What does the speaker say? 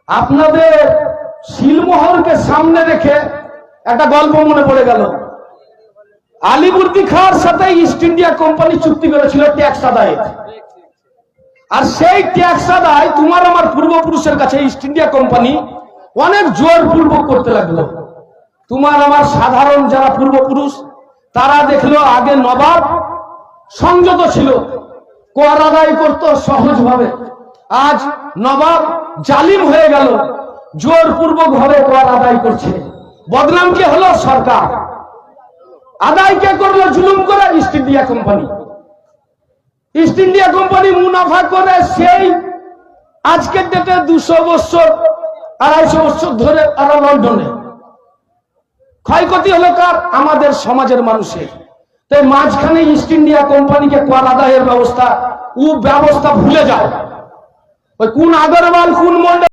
আপনাদের শিলমোহরকে সামনে রেখে একটা গল্প মনে পড়ে গেল। আলীবর্দী খাঁর সাথে ইস্ট ইন্ডিয়া কোম্পানি চুক্তি করেছিল ট্যাক্স আদায়ে, আর সেই ট্যাক্স আদায় তোমার আমার পূর্বপুরুষের কাছে ইস্ট ইন্ডিয়া কোম্পানি অনেক জোরপূর্বক করতে লাগলো। তোমার আমার সাধারণ যারা পূর্বপুরুষ তারা দেখলো আগে নবাব সংযত ছিল, কর আদায় করত সহজভাবে। আজ নবাব জালিম হয়ে গেল, জোরপূর্বক ভাবে কর আদায় করছে। বদনাম কি হলো? সরকার। আদায় কে করলো? জুলুম করে east India company. East India company মুনাফা করে সেই আজকের ডেটে 200 বছর 250 বছর ধরে তারা লন্ডনে। ক্ষয়ক্ষতি হলো কার? আমাদের সমাজের মানুষের। তাই মাঝখানে ইস্ট ইন্ডিয়া কোম্পানিকে কর আদায়ের ব্যবস্থা ভুলে যায়। ওই কোন আগরওয়াল কোন মন্ডল